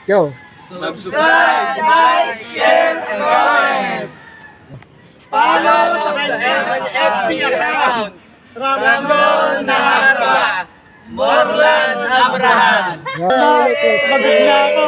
Go! Subscribe, like, share, and comment. Follow sa kanyang FB account. Ramon Naharba, Morlan Abraham. Maganda ako!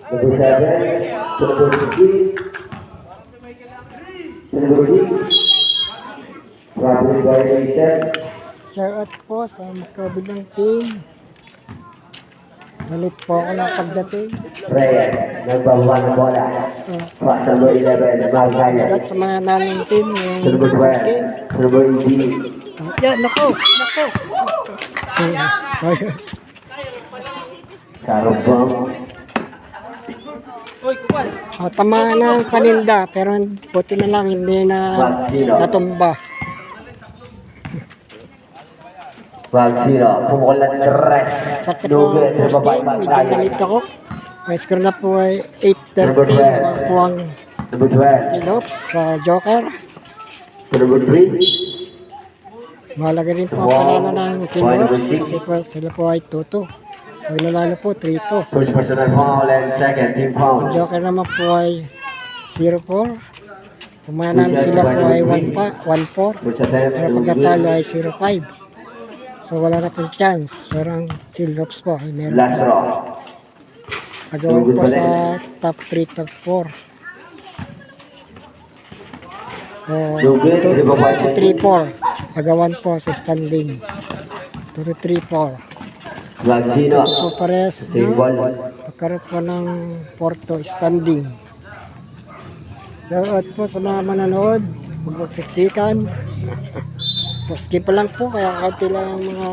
Number 7, number 3, number 6, Robert Violation, Shout out po sa magkabilang team. Galit po ako ng pagdating. Reyes, number 1 na bola, pass number 11, Margaret, Congrats sa mga naling team. Yung number 12, number 18, yan, nako! Sarobong, Tama ng paninda, pero buti na lang hindi na natumba. Valsino, pumukulan ng rest, Sa tipo Nugget, first babae game, medyo Margaret, galit ako. May score na po ay 8-13. Naman po ang number 12, Kilops sa Joker. number 3, Mahalaga rin po ang panalo ng Kilops kasi po, sila po ay 2-2. Pag nanalo po, 3-2. first personal foul and second team foul. Ang Joker naman po ay 0-4. Kung manalo sila po ay 1-4. First attempt, Pero pag natalo ay 0-5. So wala na pong chance. Pero ang Kilops po ay meron last po. draw. Agawan po sa top 3, top 4. Nugget, 2-3-4. Agawan po sa standing. 2-3-4. Valsino, So pares same na ball. pagkaroon po ng Porto standing. Shoutout po sa mga manonood. Huwag magsiksikan. First game pa lang po, kaya kaunti lang ang mga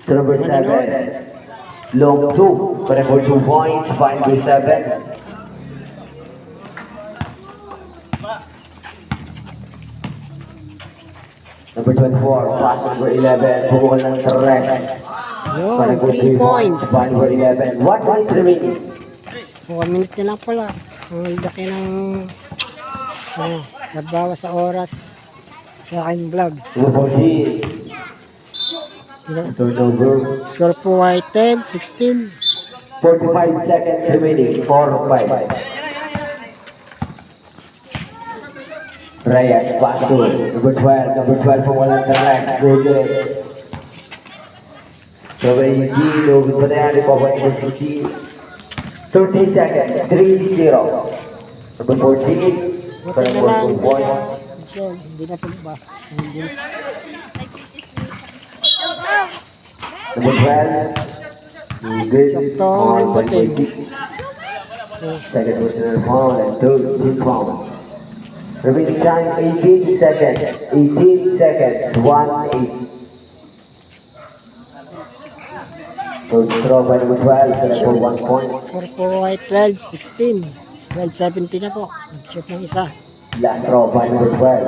Number 7, long 2, correct for 2 points, 5-7. Number 24, pass number 11, pumukul ng correct. yun, 3 points. 5-11. 1 point remaining. 1 minute na lang pala. Ang laki ng nagbawa sa oras sa aking vlog. Number 14, turnover. Score po ay 10-16. 45 seconds remaining, 4-5. Reyes, pass to number 12 pumukul ng correct. Good. Number 18, Logan Banana, Papa number 15. 30 seconds, 3-0. Number 14, Buti correct na for lang. 2 points. Yun, hindi na tumba. Hindi. Number 12, good. Sakto, On by limbutin. 20. Second personal foul and third team foul. Remaining time 18 seconds. 18 seconds. 1-8. Third throw by number 12, select for 1 point. Score po ay 12-16. 12-17 na po. Nag-shoot ng isa. Last throw by number 12.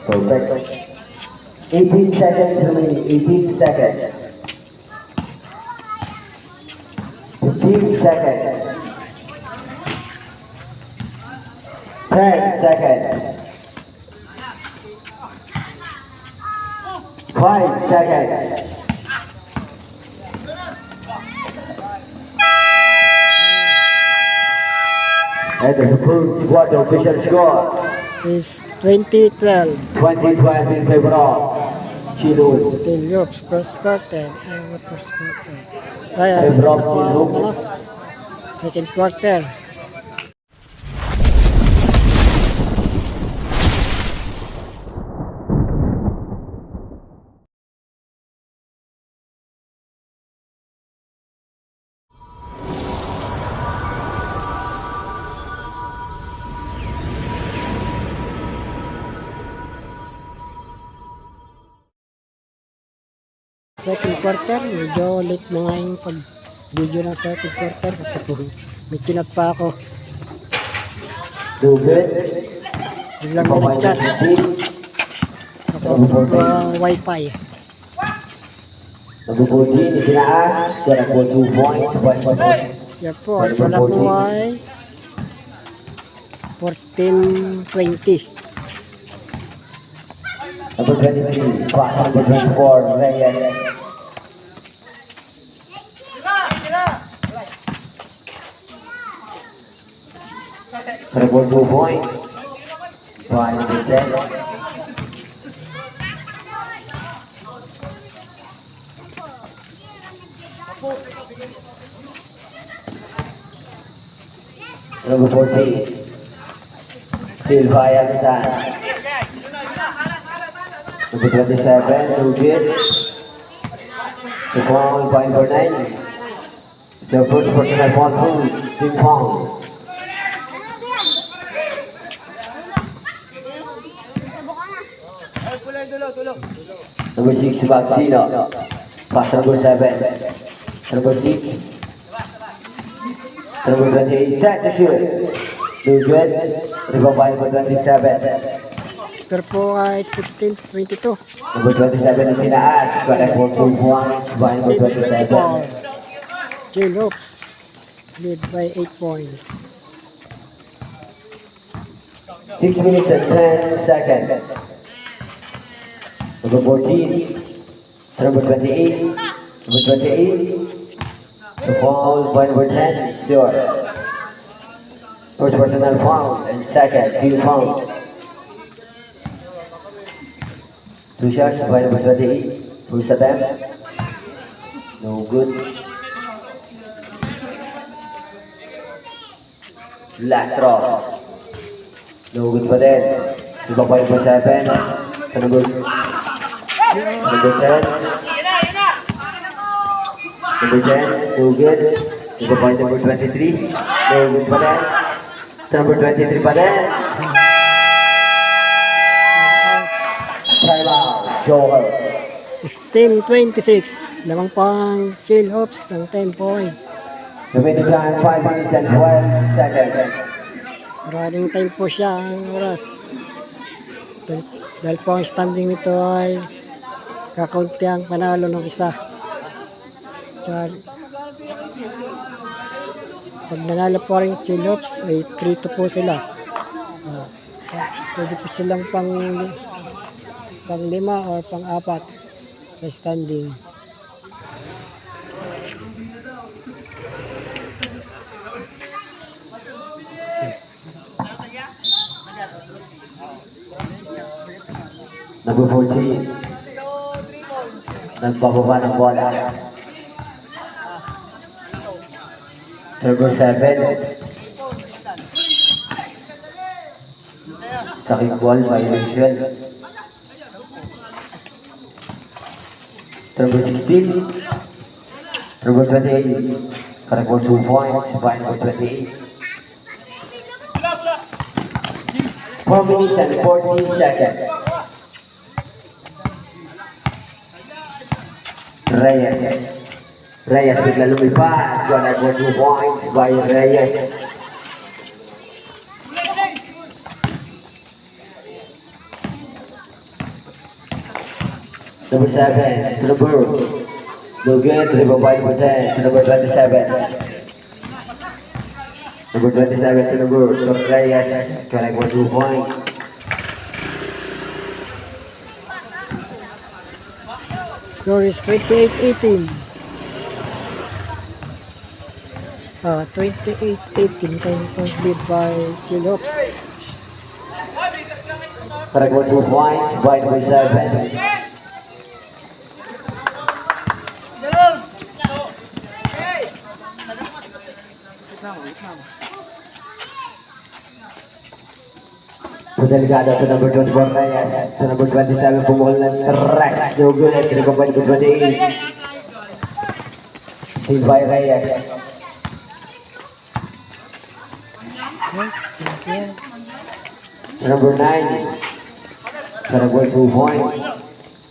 Perfect. 18 seconds remaining. 18 seconds. 15 seconds. 10 seconds. 5 seconds. And the approved quarter official score, Is 2012. 2012 in favor of Chino. Still Yops, first quarter. First quarter. Kaya, Hey, sunod bro, po ang, Chino. second quarter. second quarter. Medyo late na nga yung pag-video ng second quarter kasi po may kinat pa ako. Do good. Biglang may nag-chat. Ako po ang wifi. Number 14, itinaan. Kaya po 2 points. Yan po, ang sala po ay 14-20. Number 23, pass number 24, Reyes. Kaya po 2 points. By number 10. Number 14, still by Aguitan. Number 27, Lugit. The foul by number 9. The first personal foul, team foul. Number 6, Bagsino. Pass number 7. Number 6. Number 28, set to shoot. Lugit. Rebound by number 27. Score po ay 16-22. Number 27 na tinaas. Correct for 2 points by number 27. 24. J-Lopes lead by 8 points. 6 minutes and 10 seconds. Number 14. Number 28. Number 28. The foul by number 10. Sure. First personal foul and second team foul. 2 shots by number 28. First attempt. No good. Last draw. No good pa din. Iba pa number 7. Sa number 10. Number 10. No good. Iba pa number 23. No good pa din. Sa number 23 pa din. Time out. Joker. 16-26. Lamang pang J-Lopes ng 10 points. Remaining time 5 minutes and 12 seconds. Maraming time po siya ang oras. Dahil po ang standing nito ay kakaunti ang panalo ng isa. Pag nanalo po rin J-Lopes ay 3-2 po sila. Pwede po silang pang 5 or pang 4 sa standing. Number 14. Nagbababa ng bola. Number 7. Sakit ball, violation. Number 16. Number 28. Correct ball 2 points by number 28. 4 minutes and 14 seconds. Reyes bigla lumipad. Correct ball 2 points by Reyes. Number 7, to the Burr. Lugit, rebound by number 10, to number 27. Number 27 to the Burr. So Reyes, correct for 2 points. Score is 28-18. 28-18. 10 points lead by J-Lopes. Correct for 2 points by number 7. Delegado to number 24 Reyes. To number 27 pumukul ng strike. No good. Rebound by number 28. Steal by Reyes. To number 9. Correct for 2 points.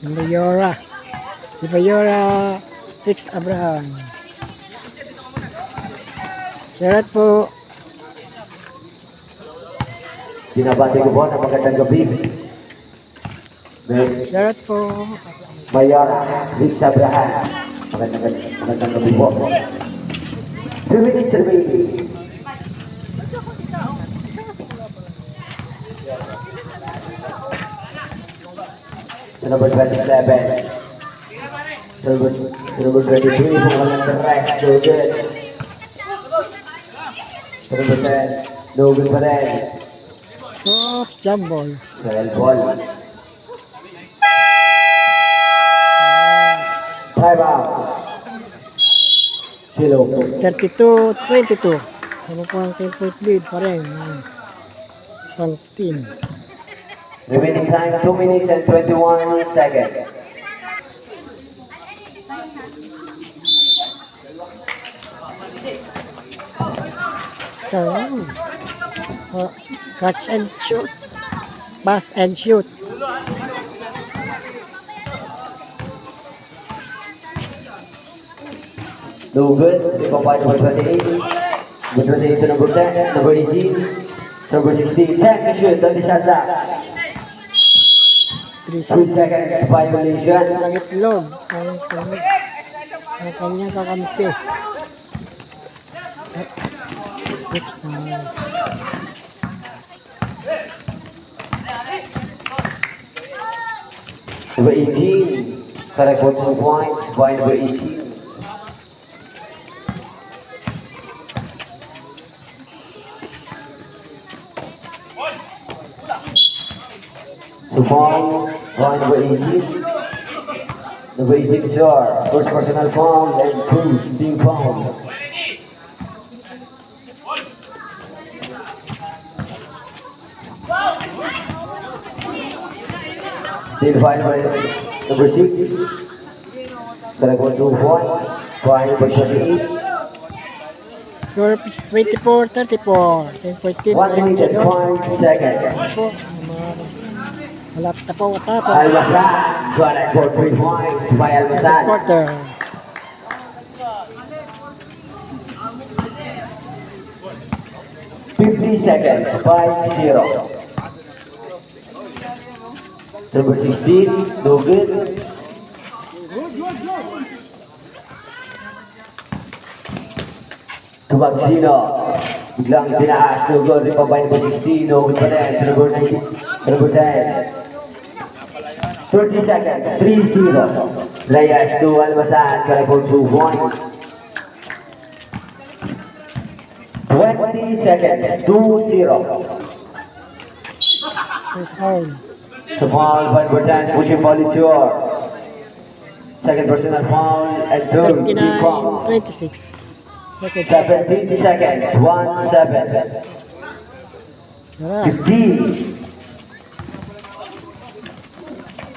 Number Yora. Ibayora Trix Abraham. Shoutout po. Binabati ko po ng magandang gabi. Shoutout po. Mayora, Rick Abraham. Magandang gabi po. 2 minutes remaining. Sa number 27. Sa number 23, kung walang direct, no good. Sa number 10, no good pa rin. Top jump ball. Sa ball. Time out. Kilo. 32-22. Ano po ang 10-point lead pa rin. Isang team. Remaining time 2 minutes and 21 seconds. So, catch and shoot. Pass and shoot. No good. They combine number 28. Number 28 to number 10. Number 18. Number 16. 10 to shoot. 30 shots up. 3 2 seconds violation. Ang itlog. Ang kanyang kakampi. Oops. Number 18. Correct for 2 points by number 18. To foul by number 18. Number 18 Jar. First personal foul and Cruz team foul. Team foul by number 6. Correct for 2 points by number 28. Score is 24-34. 10-point lead. 1 minute and 5 seconds. Po, wala tapaw-tapaw. Almazan, correct for 3 points by Second Almazan. quarter. 50 seconds, 5-0. Number 16, no good. Tumagsino, biglang tinaas, no good. Ripabay number 16, no good pa rin. Number 19, number 10. 30 seconds, 3-0. Reyes to Almazan, correct for 2 points. 20 seconds, 2-0. Foul. So foul by number 10, pushing Politur. Second personal foul and third team foul. 39-26. Second quarter. 17 seconds, 1-7. Sarap. 15.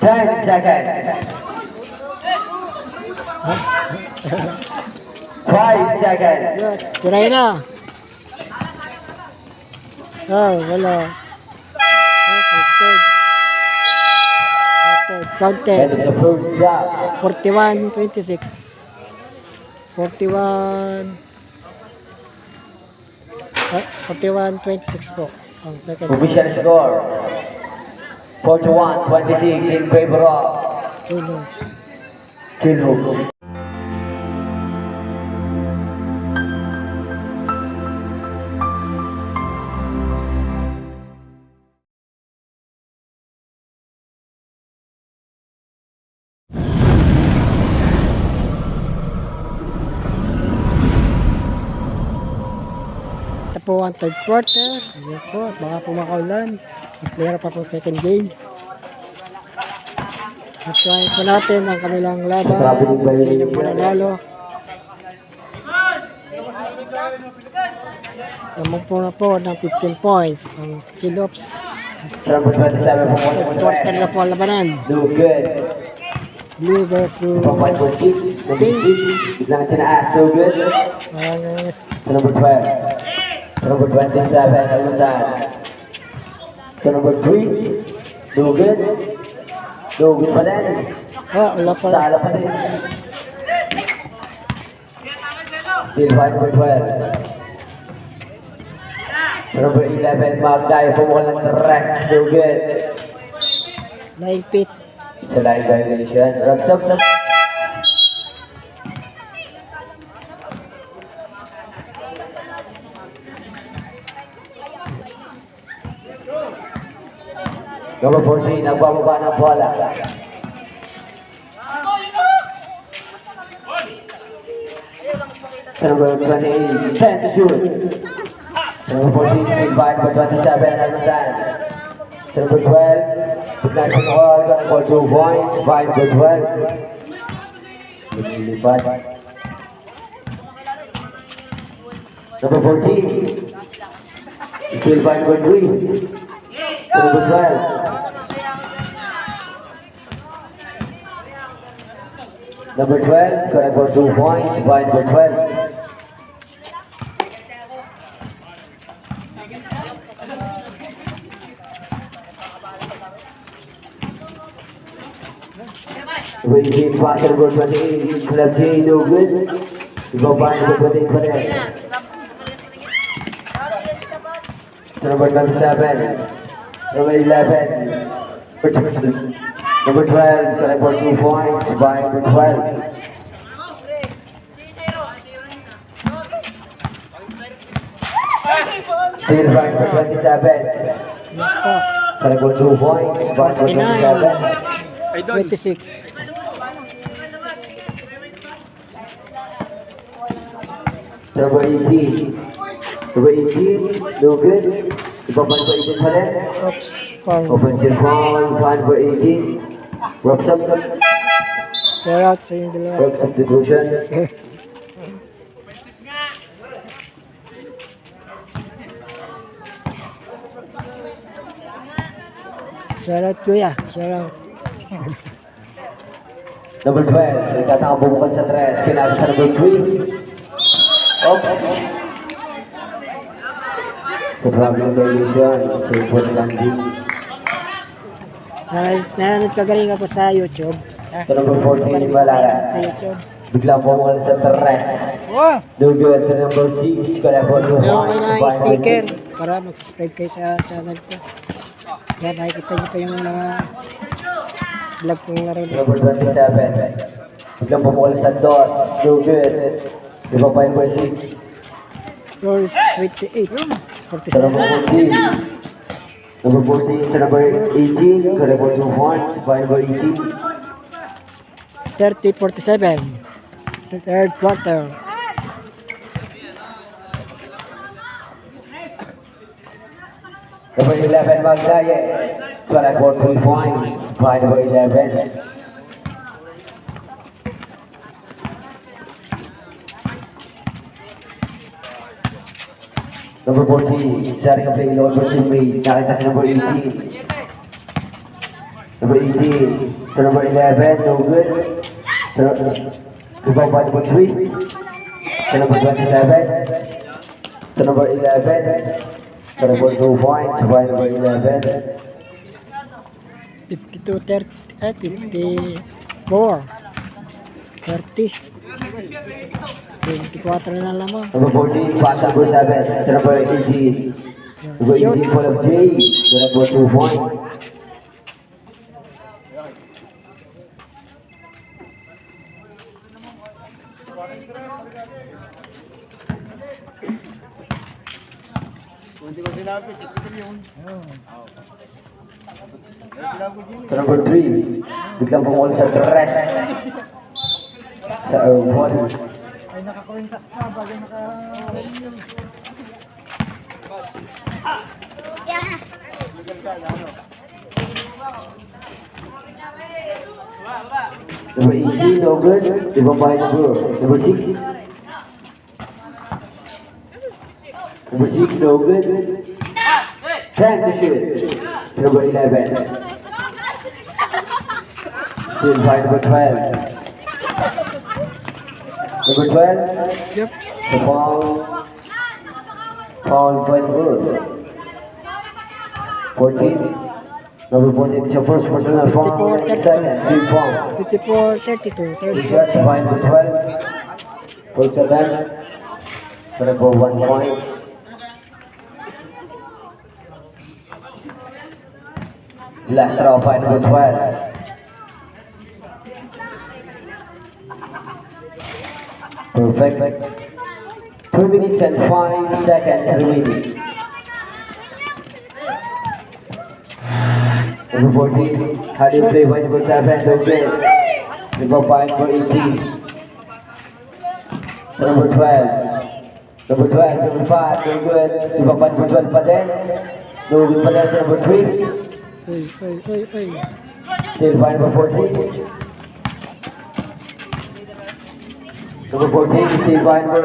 10 seconds. 5 seconds. Yun, tiray na. Oh, wala. Okay, third. Counted. End of the first shot. 41-26. 41-26 po. Ang second. Official score. 41-26 in favor of Kilos. Kilo. Ito po ang third quarter. Ayan po, at baka pumakaulan. At meron pa po second game. At try po natin ang kanilang laban. Sino mananalo. Lamang po na po ng 15 points. Ang Kilops. Number 27 for Third quarter na po ang labanan. No good. Blue versus From 5-6. Number Pink. 6. Biglang tinaas. No good. Ang Number 12. Number 27, Almazan. So number 3, no good. No good pa din. Wala pa. Sala pa din. Still 5 for 12. Number 11, Magday, pumukal ng track. No good. 9 feet. It's a line violation. Wraps up na. Number 14, nagbababa ng bola. Number 28, 10 to shoot. Number 14, 5 for 27, Almasan. Number 12, Bignan sa all, for 2 points, 5 for 12. Lipat. Number 14, still 5 for 3. Number 12. Number 12, correct for 2 points, 5 for 12. Waiting pass number 28, Club J, no good. Go by number 28 for it. Number 27, number 11, number 12, correct for 2 points, by number 12. Still by number 27, correct for 2 points, by number 27. 26. Number 18. Number 18, no good. Ibabalik pa 18 pa rin. Oops. Foul. Offensive foul, foul number 18. Ropes up. Clear out sa yung dalawa. Ropes substitution. Shout out kuya. Shout out. Number 12, nagtatang bubukal sa 3. Kinasa sa number 3. Up. Sa problem violation, sa import landing. Nanonood ka galing ako sa YouTube. Sa number 14, Malara. Sa YouTube. Biglang bumukal sa 3. No good. Sa number 6, kaya po 2 Meron points. kayo na sticker para mag-subscribe kayo sa channel ko. Yan, nakikita niyo pa yung mga vlog kong laro. Number 27. Biglang bumukal sa 2. No good. Iba pa number 6. Scores 28. Sa number 47. 14. Number 14 sa number 18. Kaya po 2 points. By number 18. 30-47. The third quarter. Number 11, Magdaye. Kaya po 3 points. By number 11. Number 14, sharing a play load for teammate. Nakita si number 18. Number 18. So number 11, no good. So, rebound by number 3. So number 27. So number 11. So number 2 points by number 11. 52-30, 54. 24 na lamang. Number 14, pass number 7. So number 18. Number 18, full of J. So number 2 points. So number 3, biglang bumukol sa 3. Sa ball. Ay, nakakurintas ka. Bagay naka... Number 18, no good. Rebound by number 6. Number 6, no good. 10 to shoot. Number 11. Still by number 12. Number 12. Yep. The foul. Foul by number 14. Number 14 is your first personal foul and second, 3 fouls. 54-32. Third Three shots, quarter. 5 for 12. First attempt, gonna go 1 point. Last throw, 5 for 12. Perfect. 2 minutes and 5 seconds remaining. Number 14, how do you play when you tap and okay? Number 5 for 18. Number 12. Number 12, number 5, no good. Number 5 for 12 pa din. No good pa din. Number 3, Ay. still 5 for 14. Number 14, still 5 for.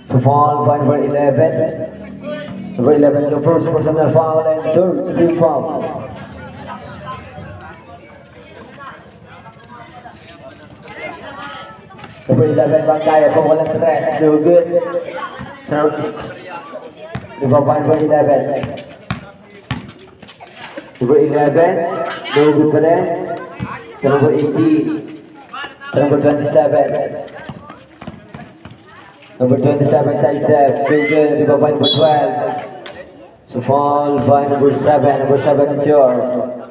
So fall, 5 for 11. Number 11, the first personal foul and third, 3 foul. Number 11, Bangkaya, kung walang stress, no good. Number 1 for 11. Number 11, no good pa rin. Number 18. Number 27. Number 27, side step, no good. Number 1 for 12. So foul by number 7. Number 7 is your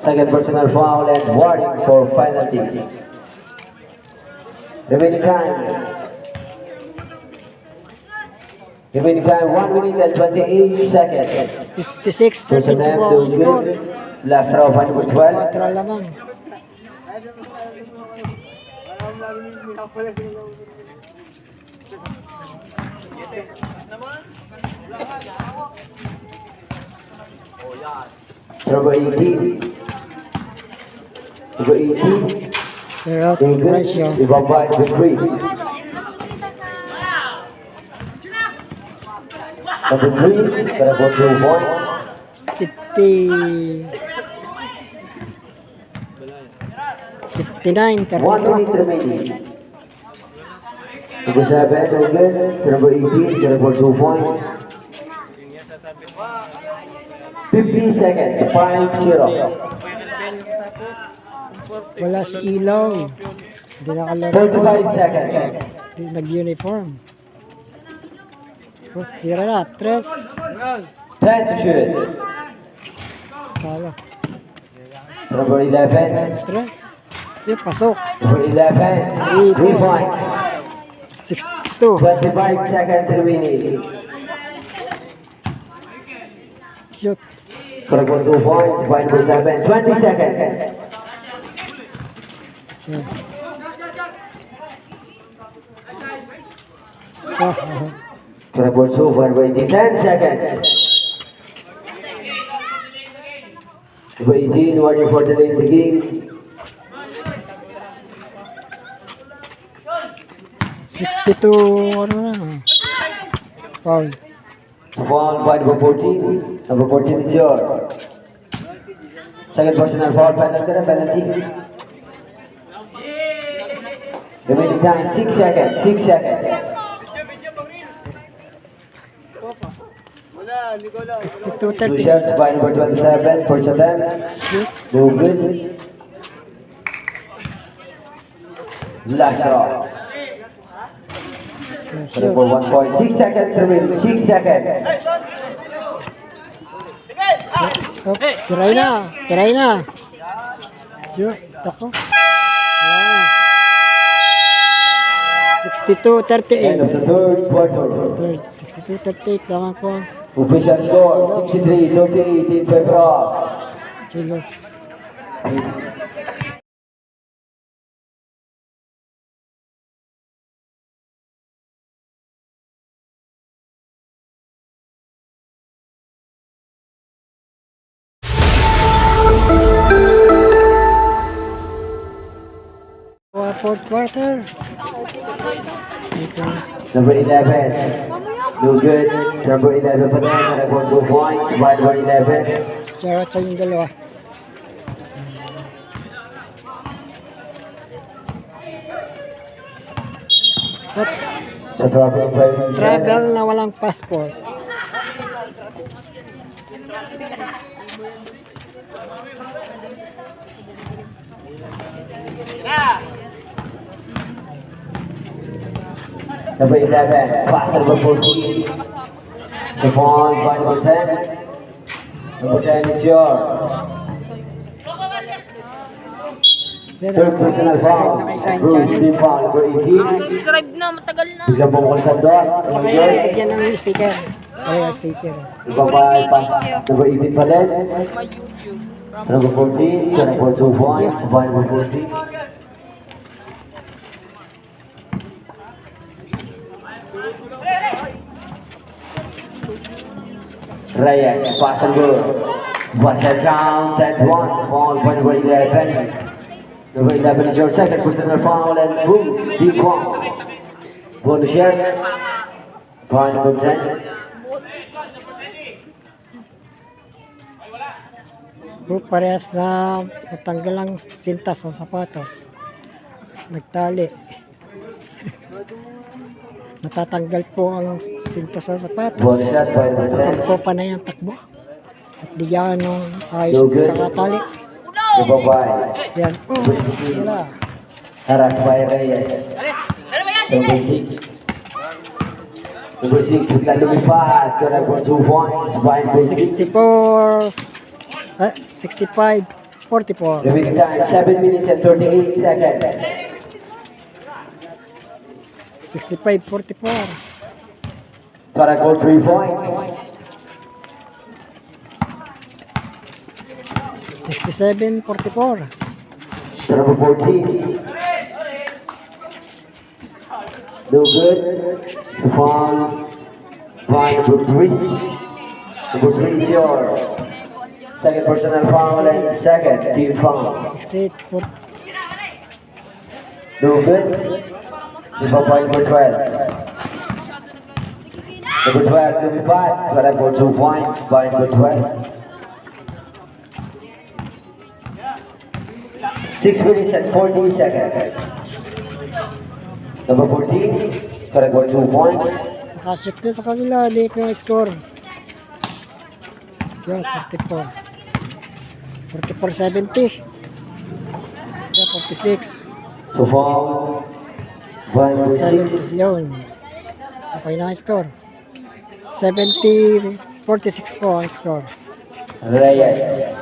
second personal foul and warning for penalty. Remaining time. Remaining time 1 minute and 28 seconds. 56-32 Personal, ang no score. good. Last row by number 12. 4 lamang. Number 18. Number 18. They're out No of good. ratio. Ibabay for 3. Number 3. Gonna go to 1. 50... 59, 1 minute 32. remaining. Number 7, no good. Number 18, gonna go to 1. 50 seconds, 5-0. Wala si Ilaw. Hindi nakalaro. 35 seconds. Hindi nag-uniform. Tapos tira na. 3. 10 to shoot. Sala. Number 11. 3. Yung pasok. Number 11. 3 points. 62. 25 seconds remaining. Shoot. Gonna go to 2 points. 5 for 7. 20 seconds. Gonna go to 1 by 10 seconds. Number 18, warning for delay in the game. 62. Ano na? Foul. Foul by number 14. Number 14 is your second personal foul. Penalty. Remaining time 6 seconds. 6 seconds. 2 62-30. shots by number 27. First attempt. Shoot. No good. Last draw. Shoot. Number 1 point. 6 seconds remaining. 6 seconds. Oh, try na. Try na. Shoot. Tako. Wala na. End 62-38. of the third quarter. Third. 62-38 lamang po. Official score 63-38 in favor of Chilops. Fourth quarter. number 11. No good. Number 11 pa rin. Nag-1 2 points. By number 11. Charot sa yung dalawa. Oops. Sa travel by Travel na walang passport. Number 11, pass number 14. The ball, point number 10. Number 10 is yours. Third personal foul. Bruce, team foul. Number 18. Subscribe na, matagal na. Biglang bumukol sa dot. Number Kaya 8. yan ang sticker. Kaya sticker. Number 5, number 18 pa rin. My YouTube. Number 14, turn for 2 points. Point number 14. Ryan, pass and good. One set down, set one. Ball, point number 11. Number 11 is your second personal foul and boom, deep one. Bonus shot. Point number 10. Parehas na natanggal ang sintas sa sapatos. Nagtali. Natatanggal po ang sintas sa sapatos. Bonus shot, point number 10. Takbo pa na yung takbo. At di yan nung ayos kakatali. Number 5. Yan. Oh, wala. Harass by Reyes. Number 6. Number 6, bigla lumipas. Turn for 2 points. Point number 65, 44. Remaining time 7 minutes and 38 seconds. 65, 44. Para goal 3 points. 67, 44. To number 14. No good. The foul. Point number 3. Number 3 is yours. Second personal foul and second team foul. 68, 40. No good. The point number 12. Number 12 to be back. Para goal 2 points. Point number 12. 6 minutes and 40 seconds. Number 14, para goal 2 points. Nakashoot din sa kanila, di ko yung score. Yun, 44. 44-70. Yan, 46. So foul, point number 6. 70, yun. Okay na ang score. 70, 46 po ang score. Reyes.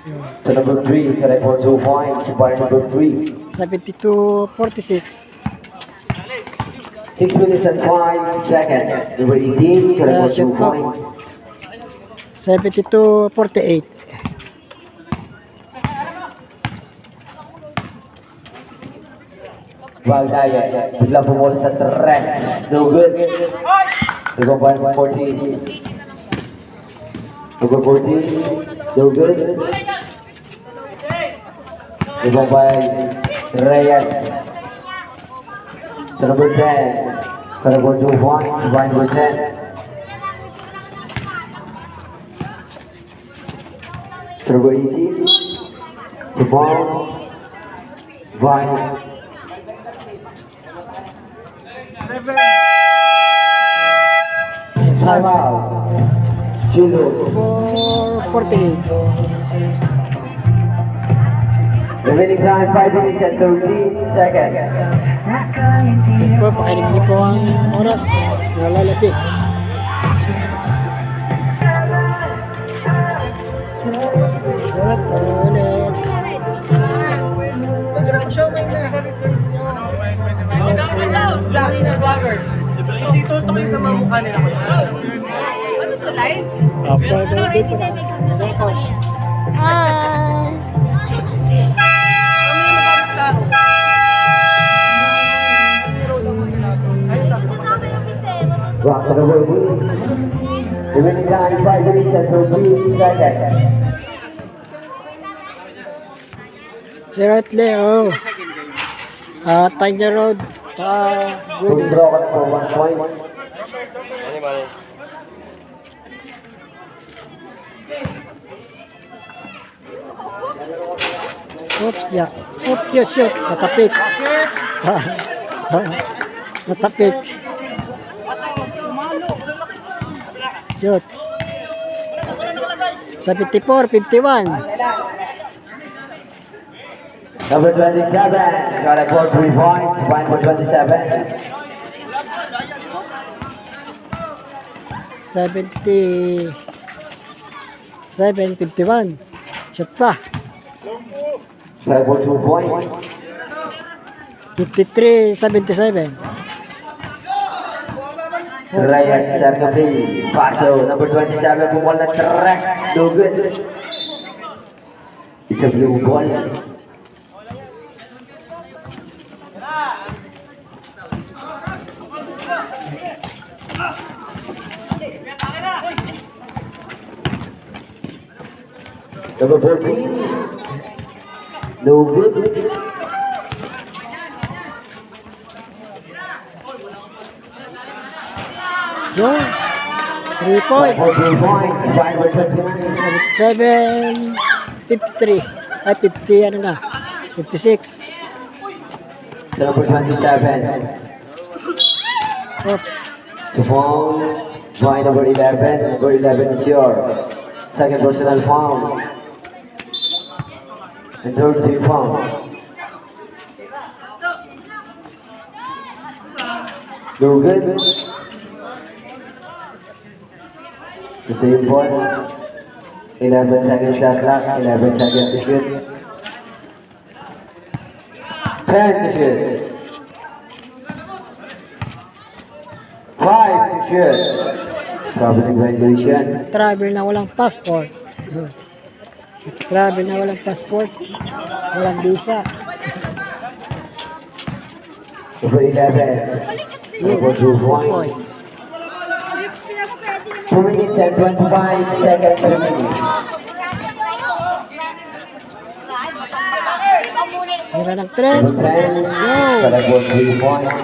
To number 3, para goal 2 points. Point number 3. 72-46. 6 minutes and 5 seconds. Number 18, para goal 2 points. 72-48. Valdaya, biglang bumula sa track. No good. Number 14. Number 14, no good. Number 5, Reyes. To number 10, para goal 2 points. Point number 10. To number 18, the ball. Point. Time out. Chilo. 48. Remaining time 5 minutes and 13 seconds. Yan po, pakinig niyo po ang oras. Nalalapit. Ulit po, ulit. Dito ito kayo sa mga mukha nila ko. Ano to, live? Apo, Ano, Remy, say may good news sa Korea. Hi! Rock of the world. Remaining time 5 minutes and 13 seconds. Gerard Leo. Tiger Road. Full Goodies. draw ka na for 1 point. Oops, yeah. Oops, yes, shoot. Natapik. Natapik. Shoot. 74, 51. Number 27, got a score 3 points, point for 27. 51. Shot pa. Got a score 2 points. 53-77. Ryan Sarkapi, Paso, number 27, ball na track, no good. It's a blue ball. Number 14, no good. Yun. 3 points. 3 points, point for 29. 77, 53. Ay, 50, ano na? 56. Number 27, Oops. the foul, point number 11, number 11 is your second personal foul. And third team foul. No good. The same ball. 11 second shot clock, 11 seconds to shoot. 10 to shoot. 5 to shoot. Traveling violation. Travel na walang passport. Travel na walang passport. Walang visa. Number 11. Number 2 points. 2 minutes and 25 seconds remaining. Hira ng 3. Number 10. Got a goal 3 points.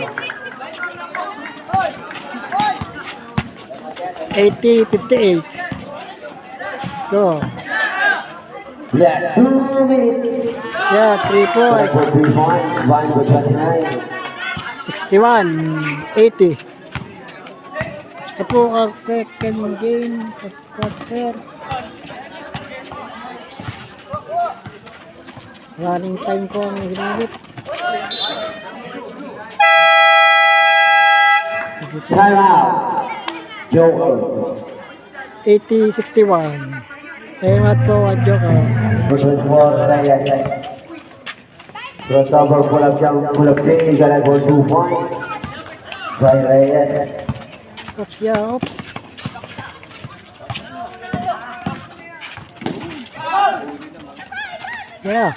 80-58. Let's go. Left 2 minutes. Yeah, 3 Got a points. goal 3 points. One for 29. 61-80. Sa po ang second game at quarter. Running time ko ang ginamit. Time out. Joker. 80-61. Time out po ang Joker. Versus 4 Ryan. Crossover full of change. Got a goal 2 points. By Ryan. Oops, yeah, oops. Yeah.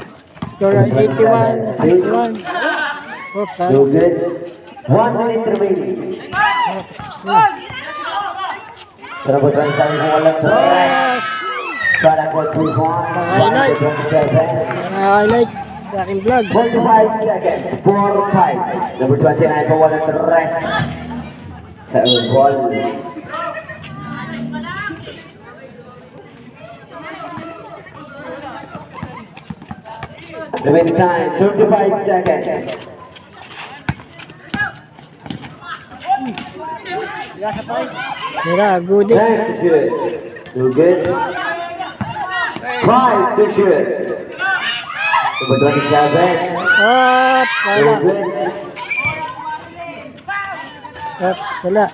Score 81-61. Oops, No ano? good. 1 minute remaining. Serabot rin sa inyo walang strike. Yes! Para goal 3 points. Highlights. 1 Mga highlights sa aking vlog. 45 seconds. 4-5. Number 29 po walang strike. Sa ball. Remaining time, 35 seconds. Tira, goodies. 10 to shoot. No good. 5 to shoot. Number 27. Oops, No sala. good. Oops, sala.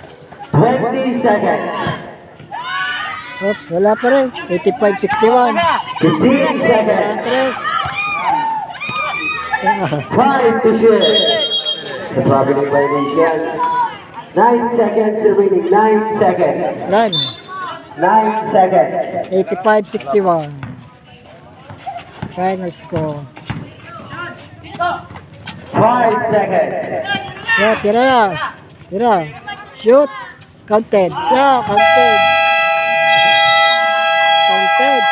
20 seconds. Oops, wala pa rin. 85-61. 15 seconds. Parang tres. Ah, 5 to shoot. The traveling violation. 9 seconds remaining. 9 seconds. Lan. 9 seconds. 85-61. Final score. 5 seconds. Yeah, tira na. Tira. Shoot. Counted. Yeah, counted. Counted.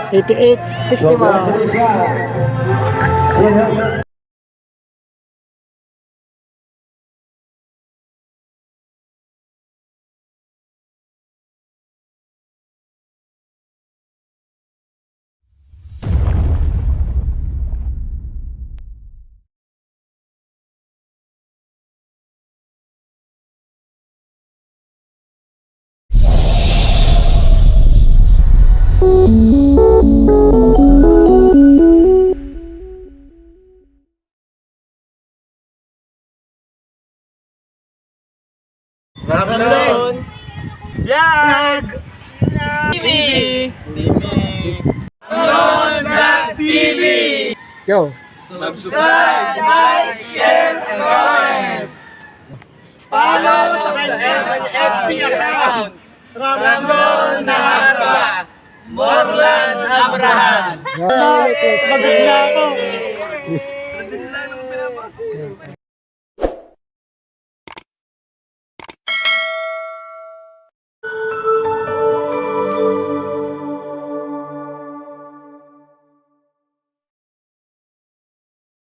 88-61. Ramdon! Vlog! TV! Ramdon Vlog TV! Yo! Subscribe, like, share, and comment! Follow sa FB account! Ramdon Naharba! Morlan Abraham! Yo! Pagod na ako!